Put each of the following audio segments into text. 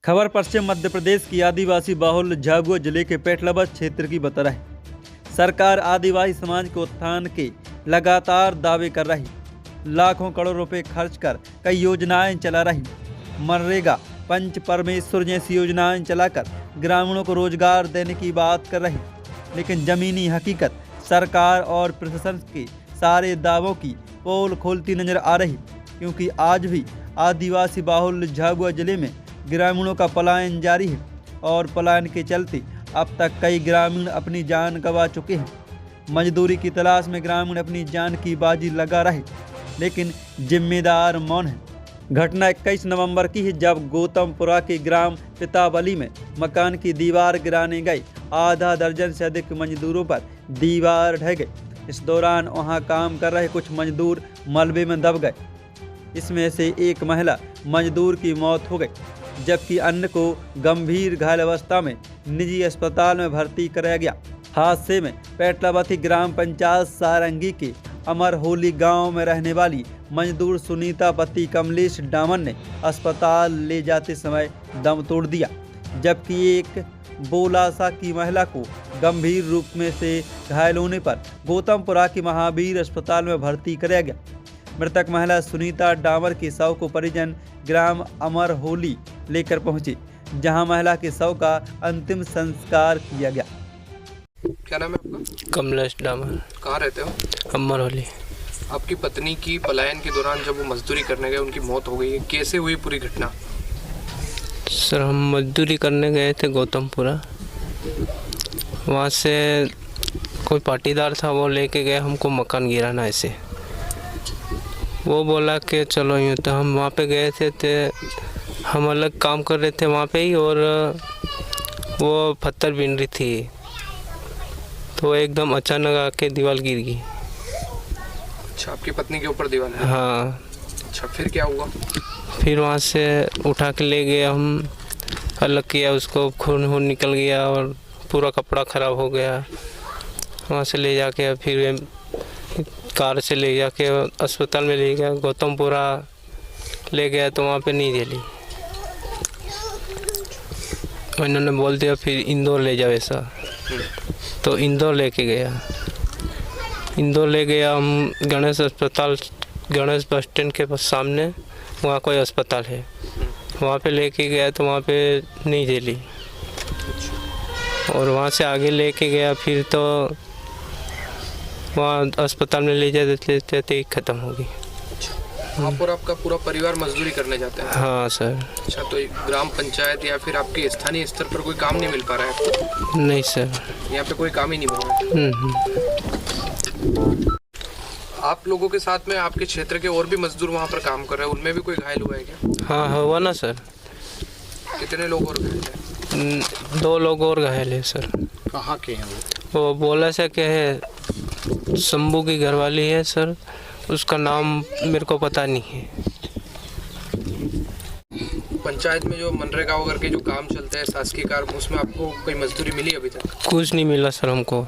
खबर पश्चिम मध्य प्रदेश की आदिवासी बाहुल्य झाबुआ जिले के पेटलाबाद क्षेत्र की बता रही। सरकार आदिवासी समाज के उत्थान के लगातार दावे कर रही, लाखों करोड़ रुपए खर्च कर कई योजनाएं चला रही। मनरेगा, पंच परमेश्वर जैसी योजनाएं चलाकर ग्रामीणों को रोजगार देने की बात कर रही, लेकिन जमीनी हकीकत सरकार और प्रशासन के सारे दावों की पोल खोलती नजर आ रही, क्योंकि आज भी आदिवासी बाहुल्य झाबुआ जिले में ग्रामीणों का पलायन जारी है और पलायन के चलते अब तक कई ग्रामीण अपनी जान गंवा चुके हैं। मजदूरी की तलाश में ग्रामीण अपनी जान की बाजी लगा रहे, लेकिन जिम्मेदार मौन है। घटना 21 नवंबर की है, जब गौतमपुरा के ग्राम पितावली में मकान की दीवार गिराने गए आधा दर्जन से अधिक मजदूरों पर दीवार ढह गई। इस दौरान वहां काम कर रहे कुछ मजदूर मलबे में दब गए। इसमें से एक महिला मजदूर की मौत हो गई, जबकि अन्य को गंभीर घायल अवस्था में निजी अस्पताल में भर्ती कराया गया। हादसे में पेटलाबाद ग्राम पंचायत सारंगी के अमर होली गांव में रहने वाली मजदूर सुनीता पति कमलेश डामन ने अस्पताल ले जाते समय दम तोड़ दिया, जबकि एक बोलासा की महिला को गंभीर रूप में से घायल होने पर गौतमपुरा के महावीर अस्पताल में भर्ती कराया गया। मृतक महिला सुनीता डामर के शव को परिजन ग्राम अमर होली लेकर पहुंचे, जहां महिला के शव का अंतिम संस्कार किया गया। क्या नाम है आपका? कमलेश डामर। कहाँ रहते हो? अमर होली। आपकी पत्नी की पलायन के दौरान जब वो मजदूरी करने गए उनकी मौत हो गई है, कैसे हुई पूरी घटना? सर, हम मजदूरी करने गए थे गौतमपुरा। वहाँ से कोई पाटीदार था, वो लेके गए हमको मकान गिराना। ऐसे वो बोला कि चलो यूँ, तो हम वहाँ पे गए थे हम अलग काम कर रहे थे वहाँ पे ही, और वो पत्थर बीन रही थी, तो एकदम अचानक आके दीवार गिर गई। अच्छा, आपकी पत्नी के ऊपर दीवार है? हाँ। अच्छा, फिर क्या हुआ? फिर वहाँ से उठा के ले गए, हम अलग किया, उसको खून निकल गया और पूरा कपड़ा ख़राब हो गया। वहाँ से ले जाके फिर कार से ले जाके अस्पताल में ले गया, गौतमपुरा ले गया तो वहाँ पे नहीं दिली। उन्होंने बोल दिया फिर इंदौर ले जाओ ऐसा, तो इंदौर लेके गया। इंदौर ले गया हम गणेश अस्पताल, गणेश बस स्टैंड के सामने वहाँ कोई अस्पताल है, वहाँ पे लेके गया तो वहाँ पे नहीं दिली, और वहाँ से आगे लेके गया फिर तो वहाँ अस्पताल में ले जाते ही ख़त्म हो गई। आप और आपका पूरा परिवार मजदूरी करने जाते हैं? हाँ सर। अच्छा, तो ग्राम पंचायत या फिर आपके स्थानीय स्तर पर कोई काम नहीं मिल पा रहा है आपको? नहीं सर, यहाँ पे कोई काम ही नहीं मिल रहा है। आप लोगों के साथ में आपके क्षेत्र के और भी मजदूर वहाँ पर काम कर रहे हैं, उनमें भी कोई घायल हुआ है क्या? हाँ हुआ ना सर। कितने लोग और घायल हैं? 2 लोग और घायल है सर। कहाँ के हैं वो बोला सा के है, शंभू की घरवाली है सर, उसका नाम मेरे को पता नहीं है। पंचायत में जो मनरेगा वगैरह के जो काम चलते हैं शासकीय कार्य, उसमें आपको कोई मजदूरी मिली अभी तक? कुछ नहीं मिला सर हमको।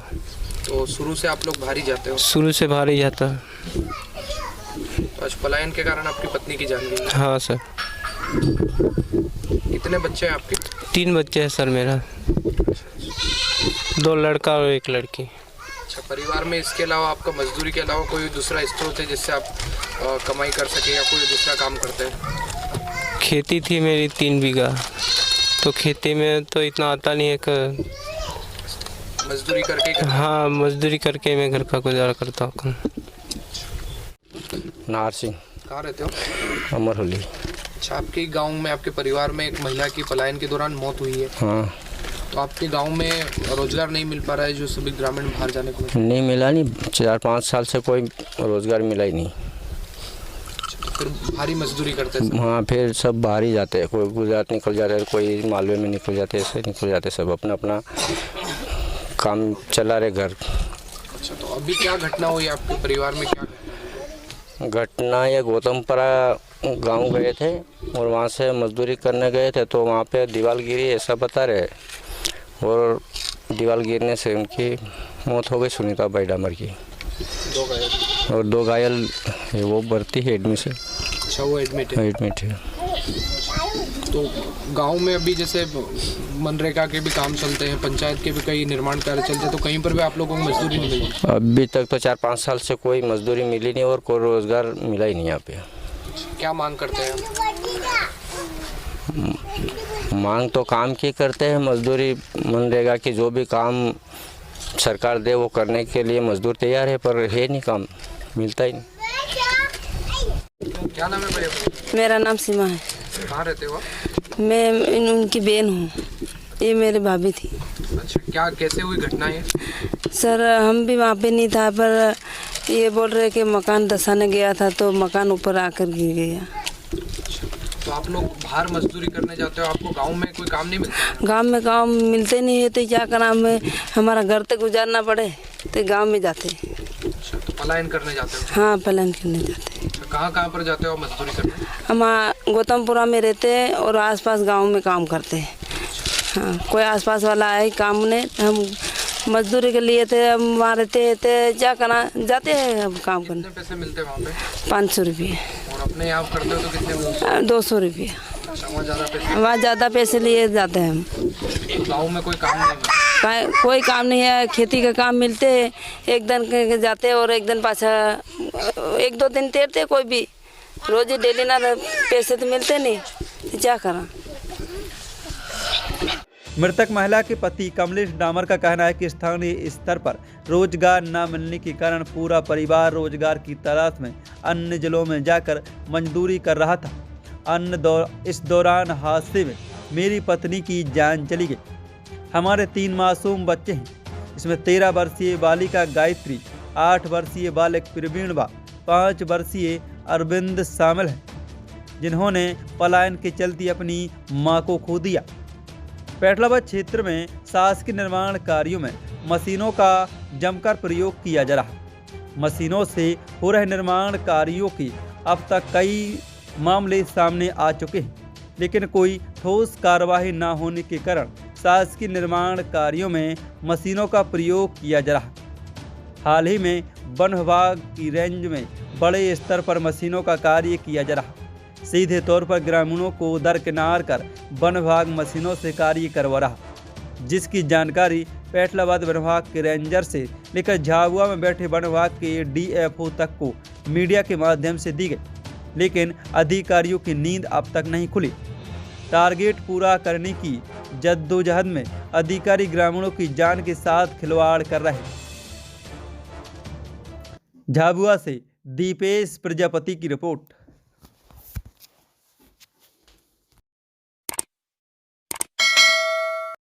तो शुरू से आप लोग भारी जाते हो? शुरू से भारी जाता। तो आज पलायन के कारण आपकी पत्नी की जान गई? हाँ सर। कितने बच्चे हैं आपके? 3 बच्चे हैं सर मेरा, 2 लड़का और 1 लड़की। अच्छा, परिवार में इसके अलावा आपका मजदूरी के अलावा कोई दूसरा स्रोत है जिससे आप कमाई कर सके या कोई दूसरा काम करते हैं? खेती थी मेरी 3 बीघा, तो खेती में तो इतना आता नहीं है कि मजदूरी करके? हाँ, मजदूरी करके मैं घर का गुजारा करता हूँ। नार सिंह। कहाँ रहते हो? अमर होली। अच्छा, आपके गांव में आपके परिवार में एक महिला की पलायन के दौरान मौत हुई है। हाँ। तो आपके गांव में रोजगार नहीं मिल पा रहा है, जो सभी ग्रामीण बाहर जाने को? नहीं मिला, नहीं 4-5 साल से कोई रोजगार मिला ही नहीं। फिर भारी मजदूरी करते हैं? हाँ, फिर सब बाहर ही जाते हैं, कोई गुजरात निकल जाते हैं, कोई मालवे में निकल जाते हैं, ऐसे निकल जाते सब अपना अपना काम चला रहे घर। अच्छा, तो अभी क्या घटना हुई आपके परिवार में? क्या घटना ये गौतमपुरा गांव गए थे और वहाँ से मजदूरी करने गए थे, तो वहाँ पे दीवार गिरी ऐसा बता रहे, और दीवार गिरने से उनकी मौत हो गई, सुनीता बाई डामर की। 2 घायल और 2 घायल है, वो भर्ती है एडमिट से। अच्छा, वो एडमिट है? एडमिट है। तो गांव में अभी जैसे मनरेगा के भी काम चलते हैं, पंचायत के भी कई निर्माण कार्य चलते हैं, तो कहीं पर भी आप लोगों को मजदूरी नहीं मिली? अभी तक तो 4-5 साल से कोई मजदूरी मिली नहीं और कोई रोज़गार मिला ही नहीं यहाँ पे। क्या मांग करते हैं? मांग तो काम की करते हैं, मजदूरी मनरेगा की जो भी काम सरकार दे वो करने के लिए मजदूर तैयार है, पर है नहीं, काम मिलता ही नहीं। क्या नाम है भैया? मेरा नाम सीमा है। कहाँ रहते हो? मैं उनकी बहन हूँ, ये मेरी भाभी थी। अच्छा, क्या कैसे हुई घटना है? सर हम भी वहाँ पे नहीं था, पर ये बोल रहे कि मकान धंसाने गया था तो मकान ऊपर आकर गिर गया। तो आप लोग बाहर मजदूरी करने जाते हो, आपको गांव में कोई काम नहीं मिलता? गांव में काम मिलते नहीं है तो क्या करना, हमें हमारा घर तक गुजारना पड़े तो गांव में जाते। अच्छा, तो पलायन करने जाते हो? हाँ, पलायन करने जाते। कहाँ पर जाते हो मजदूरी करने? हम गौतमपुरा में रहते हैं और आसपास गांव में काम करते हैं। हाँ, कोई आसपास वाला है काम ने, हम मजदूरी के लिए थे, हम वहाँ रहते थे, क्या करना जाते हैं हम काम करने। कितने पैसे मिलते हैं वहाँ पे? 500 रुपये। और अपने यहाँ करते हो तो कितने मिलते हैं? 200 रुपये। अच्छा, वहाँ ज़्यादा पैसे? वहाँ ज़्यादा पैसे लिए जाते हैं हम। गाँव में कोई काम नहीं मिलता? कोई काम नहीं है, खेती का काम मिलते हैं, एक दिन के जाते और एक दिन पाछा 1-2 दिन तैरते, कोई भी रोज ही डेली ना पैसे तो मिलते नहीं, तो क्या करा। मृतक महिला के पति कमलेश डामर का कहना है कि स्थानीय स्तर पर रोजगार न मिलने के कारण पूरा परिवार रोजगार की तलाश में अन्य जिलों में जाकर मजदूरी कर रहा था। इस दौरान हादसे में मेरी पत्नी की जान चली गई। हमारे 3 मासूम बच्चे हैं, इसमें 13 वर्षीय बालिका गायत्री, 8 वर्षीय बालक प्रवीण व 5 वर्षीय अरविंद शामिल हैं, जिन्होंने पलायन के चलते अपनी मां को खो दिया। पेटलाबाद क्षेत्र में शासकीय निर्माण कार्यों में मशीनों का जमकर प्रयोग किया जा रहा। मशीनों से हो रहे निर्माण कार्यों की अब तक कई मामले सामने आ चुके हैं, लेकिन कोई ठोस कार्रवाई न होने के कारण शासकीय निर्माण कार्यों में मशीनों का प्रयोग किया जा रहा। हाल ही में वन विभाग की रेंज में बड़े स्तर पर मशीनों का कार्य किया जा रहा। सीधे तौर पर ग्रामीणों को दरकिनार कर वन विभाग मशीनों से कार्य करवा रहा, जिसकी जानकारी पेटलाबाद वन विभाग के रेंजर से लेकर झाबुआ में बैठे वन विभाग के डीएफओ तक को मीडिया के माध्यम से दी गई, लेकिन अधिकारियों की नींद अब तक नहीं खुली। टारगेट पूरा करने की जद्दोजहद में अधिकारी ग्रामीणों की जान के साथ खिलवाड़ कर रहे हैं। झाबुआ से दीपेश प्रजापति की रिपोर्ट।